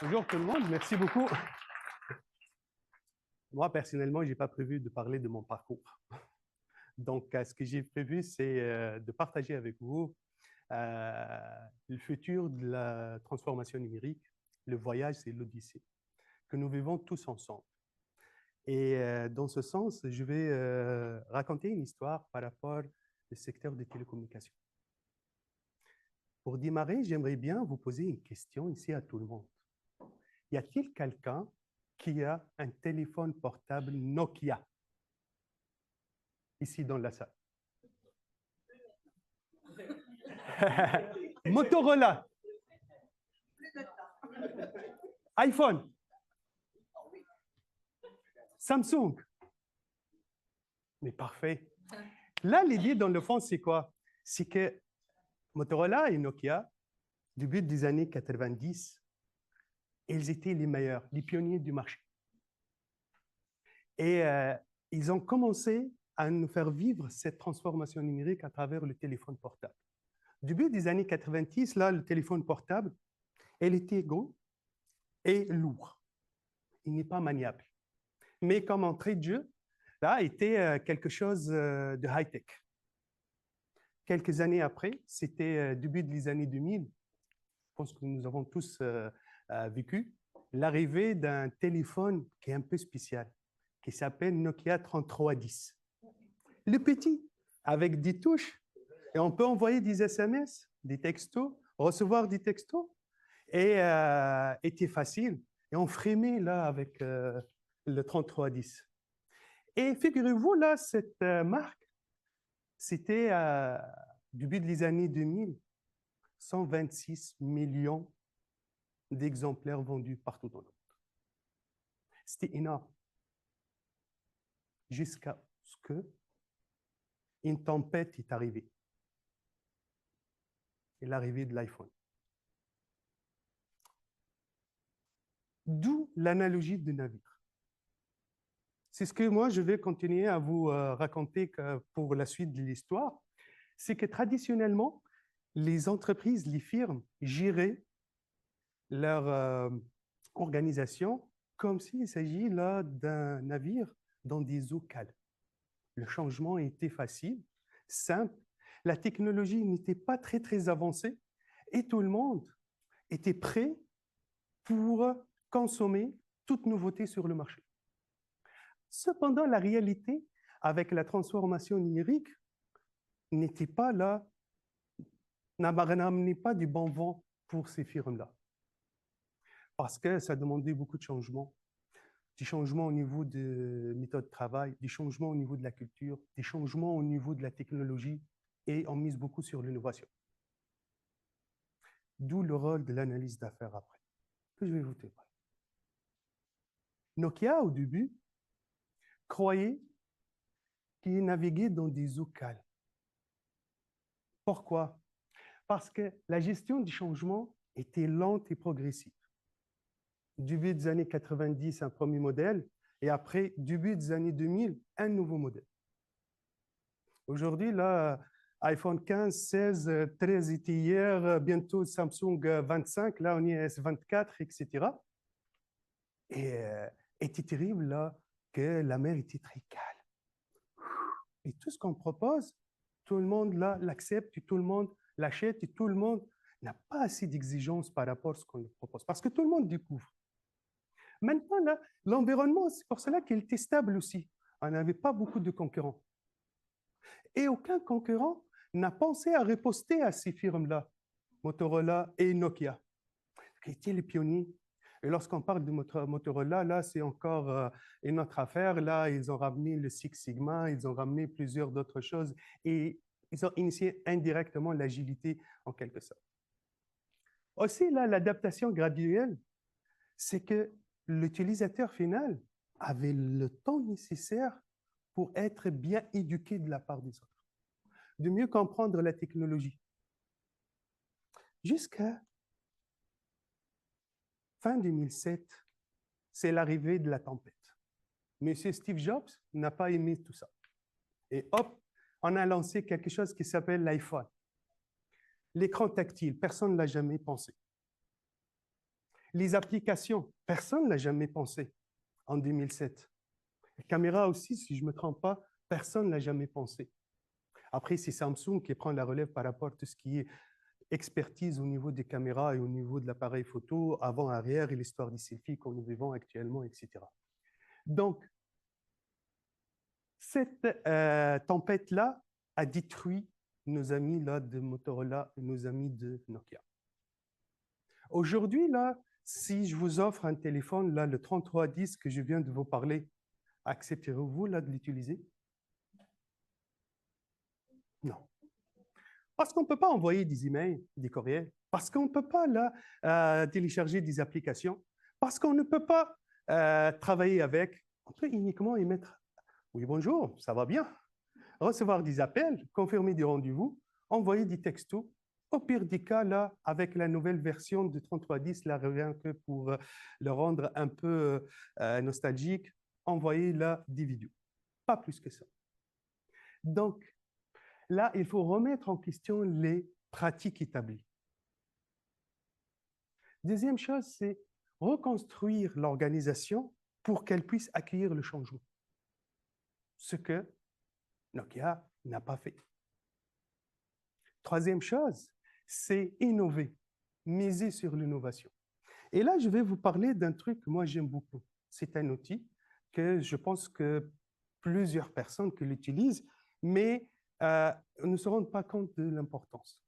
Bonjour tout le monde, merci beaucoup. Moi, personnellement, je n'ai pas prévu de parler de mon parcours. Donc, ce que j'ai prévu, c'est de partager avec vous le futur de la transformation numérique, le voyage, c'est l'Odyssée, que nous vivons tous ensemble. Et dans ce sens, je vais raconter une histoire par rapport au secteur des télécommunications. Pour démarrer, j'aimerais bien vous poser une question ici à tout le monde. Y a-t-il quelqu'un qui a un téléphone portable Nokia ici dans la salle? Motorola, iPhone, Samsung. Mais parfait. Là, l'idée dans le fond, c'est quoi? C'est que Motorola et Nokia, début des années 90, ils étaient les meilleurs, les pionniers du marché. Et ils ont commencé à nous faire vivre cette transformation numérique à travers le téléphone portable. Début des années 90, là, le téléphone portable, il était gros et lourd. Il n'est pas maniable. Mais comme entrée de jeu, là, était quelque chose de high-tech. Quelques années après, c'était début des années 2000, je pense que nous avons tous vécu, l'arrivée d'un téléphone qui est un peu spécial, qui s'appelle Nokia 3310. Le petit, avec des touches, et on peut envoyer des SMS, des textos, recevoir des textos, et était facile. Et on frémait là avec le 3310. Et figurez-vous, là, cette marque, c'était début des années 2000, 126 millions d'exemplaires vendus partout dans le monde. C'était énorme. Jusqu'à ce qu'une tempête est arrivée. Et l'arrivée de l'iPhone. D'où l'analogie du navire. C'est ce que moi, je vais continuer à vous raconter pour la suite de l'histoire. C'est que traditionnellement, les entreprises, les firmes géraient leur organisation comme s'il s'agit là d'un navire dans des eaux calmes. Le changement était facile, simple. La technologie n'était pas très avancée et tout le monde était prêt pour consommer toute nouveauté sur le marché. Cependant, la réalité avec la transformation numérique n'était pas là, n'amenait pas du bon vent pour ces firmes-là. Parce que ça demandait beaucoup de changements. Des changements au niveau de méthode de travail, des changements au niveau de la culture, des changements au niveau de la technologie, et on mise beaucoup sur l'innovation. D'où le rôle de l'analyse d'affaires après, que je vais vous témoigner. Nokia, au début, croyait qu'il naviguait dans des eaux calmes. Pourquoi? Parce que la gestion du changement était lente et progressive. Début des années 90, un premier modèle, et après, début des années 2000, un nouveau modèle. Aujourd'hui, là, iPhone 15, 16, 13 était hier, bientôt Samsung 25, là on est S24, etc. Et était terrible là que la mer était très calme. Et tout ce qu'on propose, tout le monde là l'accepte, et tout le monde l'achète, et tout le monde n'a pas assez d'exigences par rapport à ce qu'on propose, parce que tout le monde découvre. Maintenant, là, l'environnement, c'est pour cela qu'il était stable aussi. On n'avait pas beaucoup de concurrents. Et aucun concurrent n'a pensé à riposter à ces firmes-là, Motorola et Nokia, qui étaient les pionniers. Et lorsqu'on parle de Motorola, là, c'est encore une autre affaire. Là, ils ont ramené le Six Sigma, ils ont ramené plusieurs d'autres choses et ils ont initié indirectement l'agilité en quelque sorte. Aussi, là, l'adaptation graduelle, c'est que l'utilisateur final avait le temps nécessaire pour être bien éduqué de la part des autres, de mieux comprendre la technologie. Jusqu'à fin 2007, c'est l'arrivée de la tempête. Monsieur Steve Jobs n'a pas aimé tout ça. Et hop, on a lancé quelque chose qui s'appelle l'iPhone. L'écran tactile, personne ne l'a jamais pensé. Les applications, personne ne l'a jamais pensé en 2007. Les caméras aussi, si je ne me trompe pas, personne ne l'a jamais pensé. Après, c'est Samsung qui prend la relève par rapport à tout ce qui est expertise au niveau des caméras et au niveau de l'appareil photo, avant, arrière et l'histoire des selfies que nous vivons actuellement, etc. Donc, cette tempête-là a détruit nos amis là, de Motorola et nos amis de Nokia. Aujourd'hui, là, si je vous offre un téléphone, là, le 3310 que je viens de vous parler, accepterez-vous là, de l'utiliser? Non. Parce qu'on ne peut pas envoyer des emails, des courriels, parce qu'on ne peut pas là, télécharger des applications, parce qu'on ne peut pas travailler avec. On peut uniquement émettre « Oui, bonjour, ça va bien ?» Recevoir des appels, confirmer des rendez-vous, envoyer des textos. Au pire des cas, là, avec la nouvelle version de 3310, là, revient que pour le rendre un peu nostalgique, envoyer là des vidéos. Pas plus que ça. Donc, là, il faut remettre en question les pratiques établies. Deuxième chose, c'est reconstruire l'organisation pour qu'elle puisse accueillir le changement. Ce que Nokia n'a pas fait. Troisième chose, c'est innover, miser sur l'innovation. Et là, je vais vous parler d'un truc que moi j'aime beaucoup. C'est un outil que je pense que plusieurs personnes qui l'utilisent, mais ne se rendent pas compte de l'importance.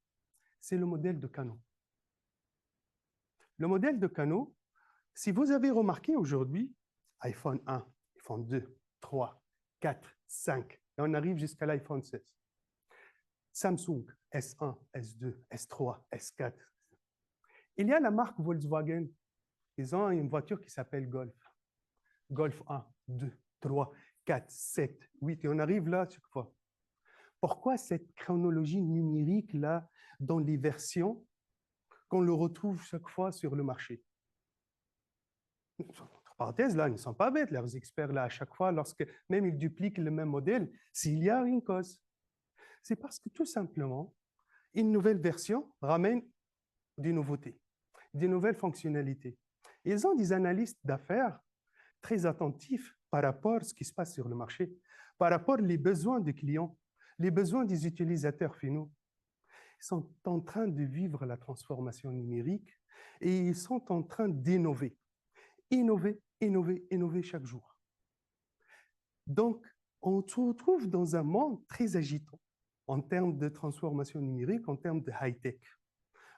C'est le modèle de canot. Le modèle de canot, si vous avez remarqué aujourd'hui, iPhone 1, iPhone 2, 3, 4, 5, et on arrive jusqu'à l'iPhone 16. Samsung, S1, S2, S3, S4. Il y a la marque Volkswagen. Ils ont une voiture qui s'appelle Golf. Golf 1, 2, 3, 4, 7, 8. Et on arrive là chaque fois. Pourquoi cette chronologie numérique là dans les versions qu'on le retrouve chaque fois sur le marché? Entre parenthèses, là, ils ne sont pas bêtes, leurs experts là, à chaque fois, lorsque même ils dupliquent le même modèle, s'il y a une cause. C'est parce que tout simplement, une nouvelle version ramène des nouveautés, des nouvelles fonctionnalités. Ils ont des analystes d'affaires très attentifs par rapport à ce qui se passe sur le marché, par rapport aux besoins des clients, les besoins des utilisateurs finaux. Ils sont en train de vivre la transformation numérique et ils sont en train d'innover. Innover, innover, innover chaque jour. Donc, on se retrouve dans un monde très agitant en termes de transformation numérique, en termes de high-tech.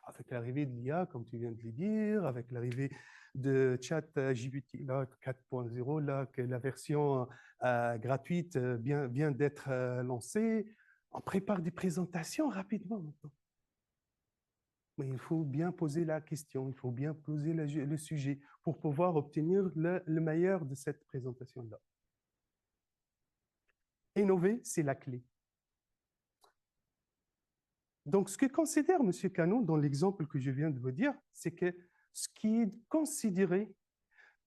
Avec l'arrivée de l'IA, comme tu viens de le dire, avec l'arrivée de ChatGPT 4.0, là, que la version gratuite vient d'être lancée, on prépare des présentations rapidement maintenant. Mais il faut bien poser la question, il faut bien poser le sujet pour pouvoir obtenir le meilleur de cette présentation-là. Innover, c'est la clé. Donc, ce que considère M. Canon dans l'exemple que je viens de vous dire, c'est que ce qui est considéré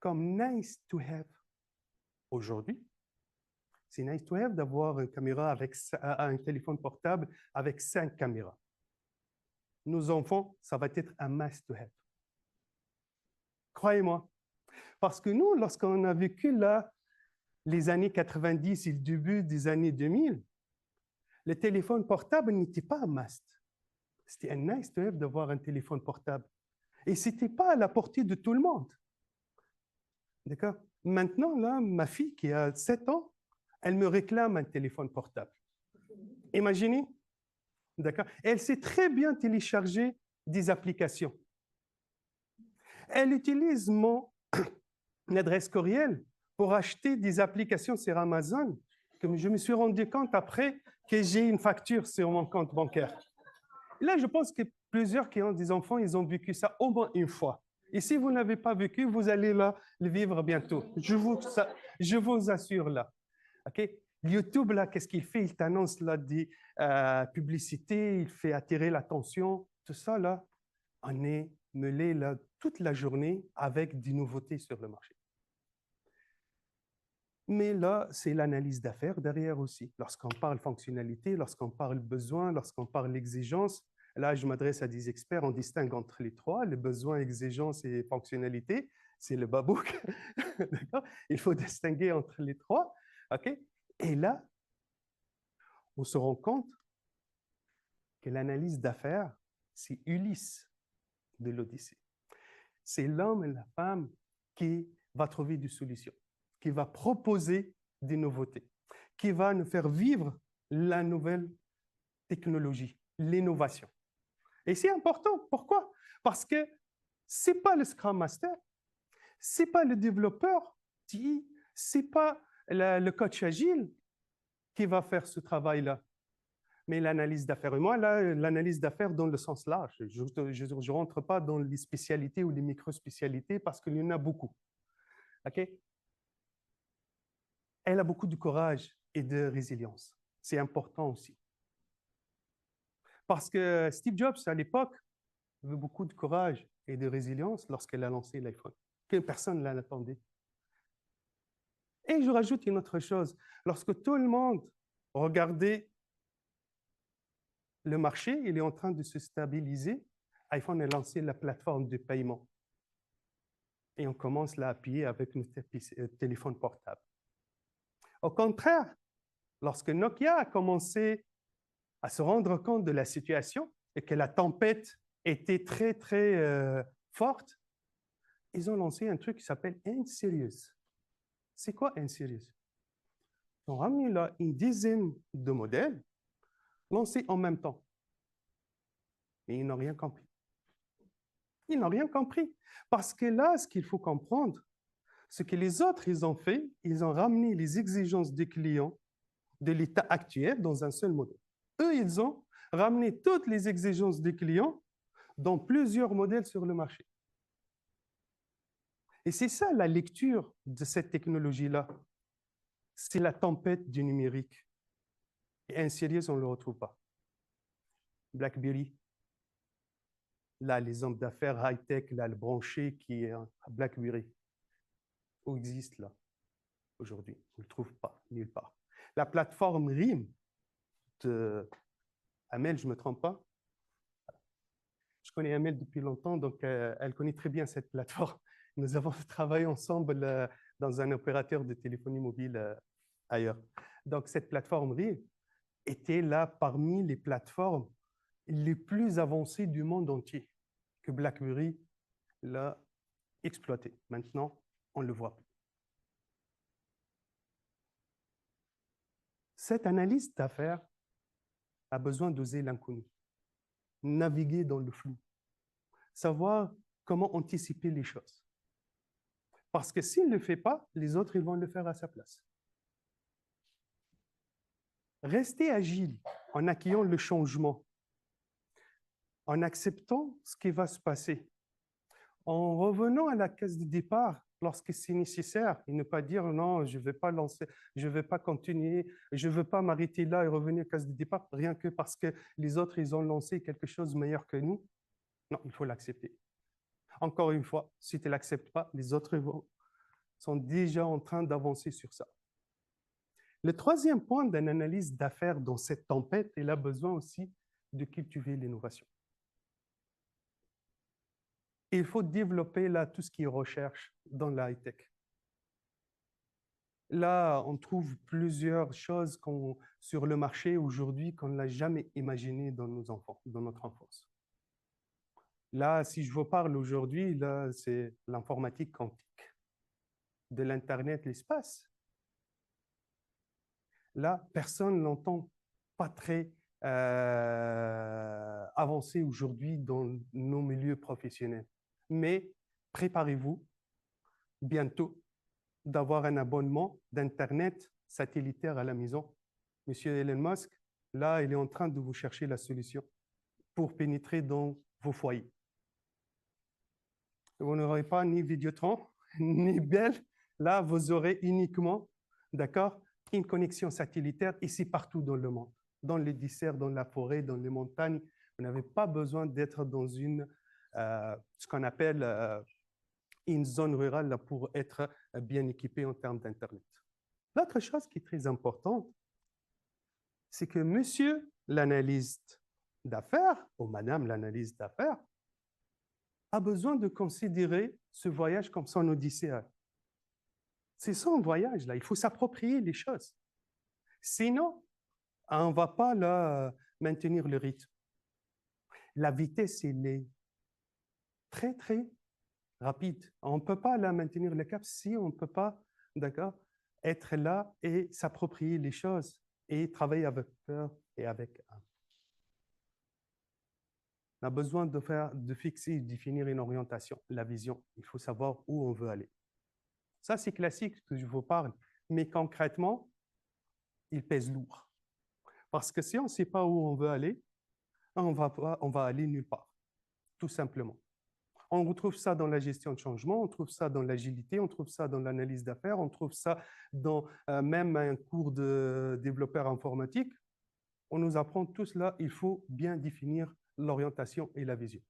comme nice to have aujourd'hui, c'est nice to have d'avoir une caméra avec un téléphone portable avec 5 caméras. Nos enfants, ça va être un must to have. Croyez-moi. Parce que nous, lorsqu'on a vécu là, les années 90 et le début des années 2000, le téléphone portable n'était pas un must. C'était un nice to have d'avoir un téléphone portable. Et ce n'était pas à la portée de tout le monde. D'accord? Maintenant, là, ma fille qui a 7 ans, elle me réclame un téléphone portable. Imaginez? D'accord? Elle sait très bien télécharger des applications. Elle utilise mon adresse courriel pour acheter des applications sur Amazon, que je me suis rendu compte après que j'ai une facture sur mon compte bancaire. Et là, je pense que plusieurs qui ont des enfants, ils ont vécu ça au moins une fois. Et si vous n'avez pas vécu, vous allez là le vivre bientôt. Je vous assure là. Okay? YouTube, là, qu'est-ce qu'il fait? Il t'annonce là des publicités, il fait attirer l'attention. Tout ça, là, on est mêlé là toute la journée avec des nouveautés sur le marché. Mais là, c'est l'analyse d'affaires derrière aussi. Lorsqu'on parle fonctionnalité, lorsqu'on parle besoin, lorsqu'on parle exigence, Là, je m'adresse à des experts, on distingue entre les trois, les besoins, exigences et fonctionnalités. C'est le babouk. D'accord? Il faut distinguer entre les trois. OK? Et là, on se rend compte que l'analyse d'affaires, c'est Ulysse de l'Odyssée. C'est l'homme et la femme qui va trouver des solutions, qui va proposer des nouveautés, qui va nous faire vivre la nouvelle technologie, l'innovation. Et c'est important. Pourquoi? Parce que ce n'est pas le Scrum Master, ce n'est pas le développeur, ce n'est pas le coach agile qui va faire ce travail-là, mais l'analyse d'affaires. Et moi, là, l'analyse d'affaires dans le sens large. Je ne rentre pas dans les spécialités ou les micro-spécialités parce qu'il y en a beaucoup. Okay? Elle a beaucoup de courage et de résilience. C'est important aussi. Parce que Steve Jobs, à l'époque, avait beaucoup de courage et de résilience lorsqu'elle a lancé l'iPhone, que personne ne l'attendait. Et je rajoute une autre chose. Lorsque tout le monde regardait le marché, il est en train de se stabiliser, iPhone a lancé la plateforme de paiement. Et on commence là à payer avec notre téléphone portable. Au contraire, lorsque Nokia a commencé à se rendre compte de la situation et que la tempête était très, très forte, ils ont lancé un truc qui s'appelle N-Series. C'est quoi N-Series? Ils ont ramené là une dizaine de modèles lancés en même temps. Et ils n'ont rien compris. Ils n'ont rien compris. Parce que là, ce qu'il faut comprendre, ce que les autres, ils ont fait, ils ont ramené les exigences des clients de l'état actuel dans un seul modèle. Eux, ils ont ramené toutes les exigences des clients dans plusieurs modèles sur le marché. Et c'est ça la lecture de cette technologie-là. C'est la tempête du numérique. Et N-Series, on ne le retrouve pas. BlackBerry, là, les hommes d'affaires high-tech, là, le branché qui est à BlackBerry, où existe là, aujourd'hui? On ne le trouve pas, nulle part. La plateforme RIM de Amel, je ne me trompe pas. Je connais Amel depuis longtemps, donc elle connaît très bien cette plateforme. Nous avons travaillé ensemble dans un opérateur de téléphonie mobile ailleurs. Donc, cette plateforme RIM était là parmi les plateformes les plus avancées du monde entier que BlackBerry l'a exploité. Maintenant, on le voit. Cette analyse d'affaires a besoin d'oser l'inconnu, naviguer dans le flou, savoir comment anticiper les choses. Parce que s'il ne le fait pas, les autres ils vont le faire à sa place. Rester agile en accueillant le changement, en acceptant ce qui va se passer, en revenant à la case de départ lorsque c'est nécessaire et ne pas dire non, je ne vais pas lancer, je ne vais pas continuer, je ne veux pas m'arrêter là et revenir à la case de départ rien que parce que les autres ils ont lancé quelque chose de meilleur que nous. Non, il faut l'accepter. Encore une fois, si tu ne l'acceptes pas, les autres sont déjà en train d'avancer sur ça. Le troisième point d'une analyse d'affaires dans cette tempête, il a besoin aussi de cultiver l'innovation. Il faut développer là tout ce qui est recherche dans la high-tech. Là, on trouve plusieurs choses sur le marché aujourd'hui qu'on n'a jamais imaginé dans nos enfants, dans notre enfance. Là, si je vous parle aujourd'hui, là, c'est l'informatique quantique, de l'Internet, l'espace. Là, personne ne l'entend pas très avancé aujourd'hui dans nos milieux professionnels. Mais préparez-vous bientôt d'avoir un abonnement d'Internet satellitaire à la maison. Monsieur Elon Musk, là, il est en train de vous chercher la solution pour pénétrer dans vos foyers. Vous n'aurez pas ni Vidéotron, ni Bell. Là, vous aurez uniquement, d'accord, une connexion satellitaire ici partout dans le monde, dans les desserts, dans la forêt, dans les montagnes. Vous n'avez pas besoin d'être dans ce qu'on appelle une zone rurale là, pour être bien équipé en termes d'Internet. L'autre chose qui est très importante, c'est que monsieur l'analyste d'affaires, ou madame l'analyste d'affaires, a besoin de considérer ce voyage comme son odyssée. C'est son voyage, là. Il faut s'approprier les choses. Sinon, on ne va pas là, maintenir le rythme. La vitesse, elle est très, très rapide. On ne peut pas là, maintenir le cap si on ne peut pas, d'accord, être là et s'approprier les choses et travailler avec peur et avec âme. On a besoin de fixer, de définir une orientation, la vision. Il faut savoir où on veut aller. Ça, c'est classique que je vous parle, mais concrètement, il pèse lourd. Parce que si on ne sait pas où on veut aller, on va aller nulle part, tout simplement. On retrouve ça dans la gestion de changement, on trouve ça dans l'agilité, on trouve ça dans l'analyse d'affaires, on trouve ça dans même un cours de développeur informatique. On nous apprend tout cela, il faut bien définir l'orientation et la vision.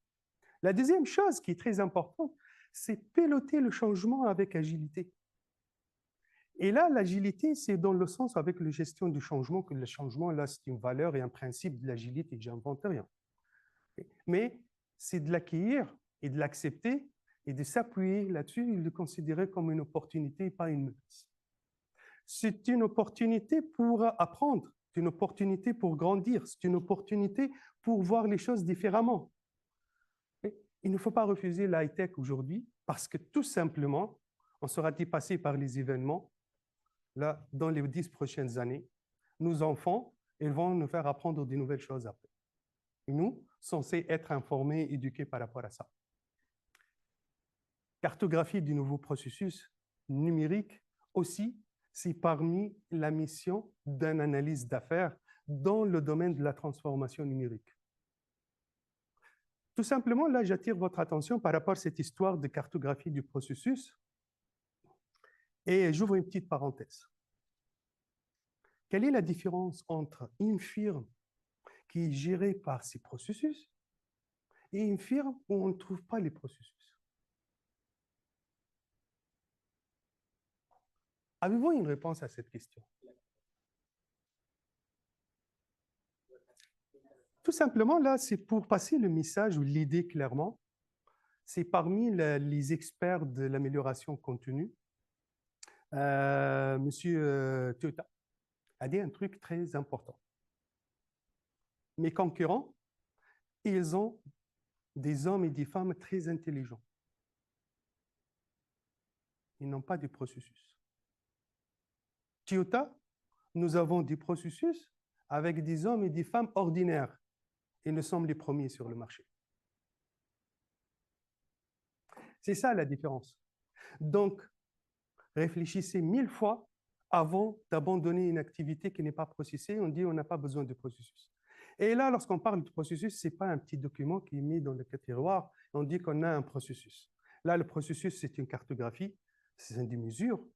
La deuxième chose qui est très importante, c'est piloter le changement avec agilité. Et là, l'agilité, c'est dans le sens avec la gestion du changement, que le changement, là, c'est une valeur et un principe de l'agilité, j'invente rien. Mais c'est de l'accueillir et de l'accepter et de s'appuyer là-dessus et de le considérer comme une opportunité et pas une menace. C'est une opportunité pour apprendre, c'est une opportunité pour grandir, c'est une opportunité pour voir les choses différemment. Il ne faut pas refuser la high-tech aujourd'hui parce que tout simplement, on sera dépassé par les événements. Là, dans les 10 prochaines années, nos enfants, ils vont nous faire apprendre de nouvelles choses après. Et nous, censés être informés, éduqués par rapport à ça. Cartographie du nouveau processus numérique aussi, c'est parmi la mission d'un analyste d'affaires dans le domaine de la transformation numérique. Tout simplement, là, j'attire votre attention par rapport à cette histoire de cartographie du processus. Et j'ouvre une petite parenthèse. Quelle est la différence entre une firme qui est gérée par ces processus et une firme où on ne trouve pas les processus? Avez-vous une réponse à cette question? Tout simplement, là, c'est pour passer le message ou l'idée clairement. C'est parmi les experts de l'amélioration continue. Monsieur Toyota a dit un truc très important. Mes concurrents, ils ont des hommes et des femmes très intelligents. Ils n'ont pas de processus. Toyota, nous avons des processus avec des hommes et des femmes ordinaires. Et nous sommes les premiers sur le marché. C'est ça la différence. Donc, réfléchissez 1000 fois avant d'abandonner une activité qui n'est pas processée. On dit on n'a pas besoin de processus. Et là, lorsqu'on parle de processus, ce n'est pas un petit document qui est mis dans le tiroir. On dit qu'on a un processus. Là, le processus, c'est une cartographie, c'est des mesures,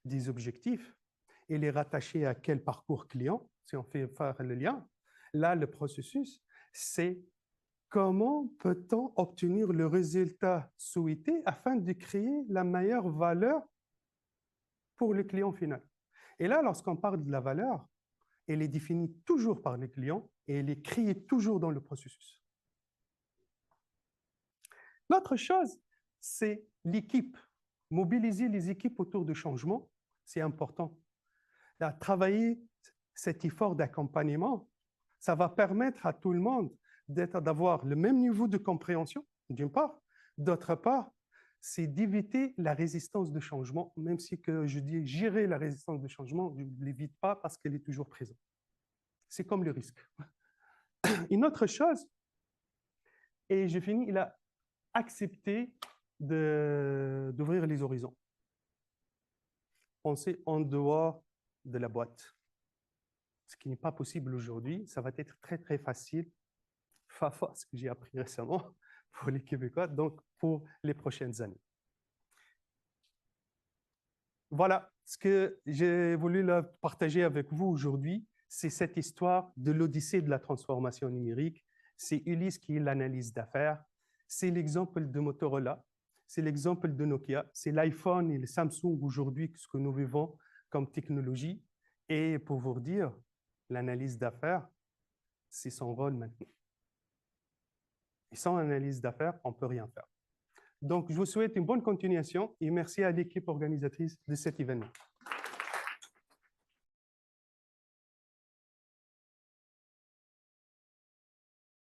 des objectifs. Il est rattaché à quel parcours client, si on fait faire le lien. Là, le processus, c'est comment peut-on obtenir le résultat souhaité afin de créer la meilleure valeur pour le client final. Et là, lorsqu'on parle de la valeur, elle est définie toujours par les clients et elle est créée toujours dans le processus. L'autre chose, c'est l'équipe. Mobiliser les équipes autour du changement, c'est important. Travailler cet effort d'accompagnement, ça va permettre à tout le monde d'avoir le même niveau de compréhension, d'une part. D'autre part, c'est d'éviter la résistance de changement, même si que je dis gérer la résistance de changement, je ne l'évite pas parce qu'elle est toujours présente. C'est comme le risque. Une autre chose, et je finis, il a accepté d'ouvrir les horizons. Penser en dehors de la boîte. Ce qui n'est pas possible aujourd'hui, ça va être très, très facile, ce que j'ai appris récemment pour les Québécois, donc pour les prochaines années. Voilà, ce que j'ai voulu partager avec vous aujourd'hui, c'est cette histoire de l'Odyssée de la transformation numérique. C'est Ulysse qui est l'analyse d'affaires. C'est l'exemple de Motorola. C'est l'exemple de Nokia. C'est l'iPhone et le Samsung aujourd'hui, ce que nous vivons comme technologie. Et pour vous dire, l'analyse d'affaires, c'est son rôle maintenant. Et sans analyse d'affaires, on ne peut rien faire. Donc, je vous souhaite une bonne continuation et merci à l'équipe organisatrice de cet événement.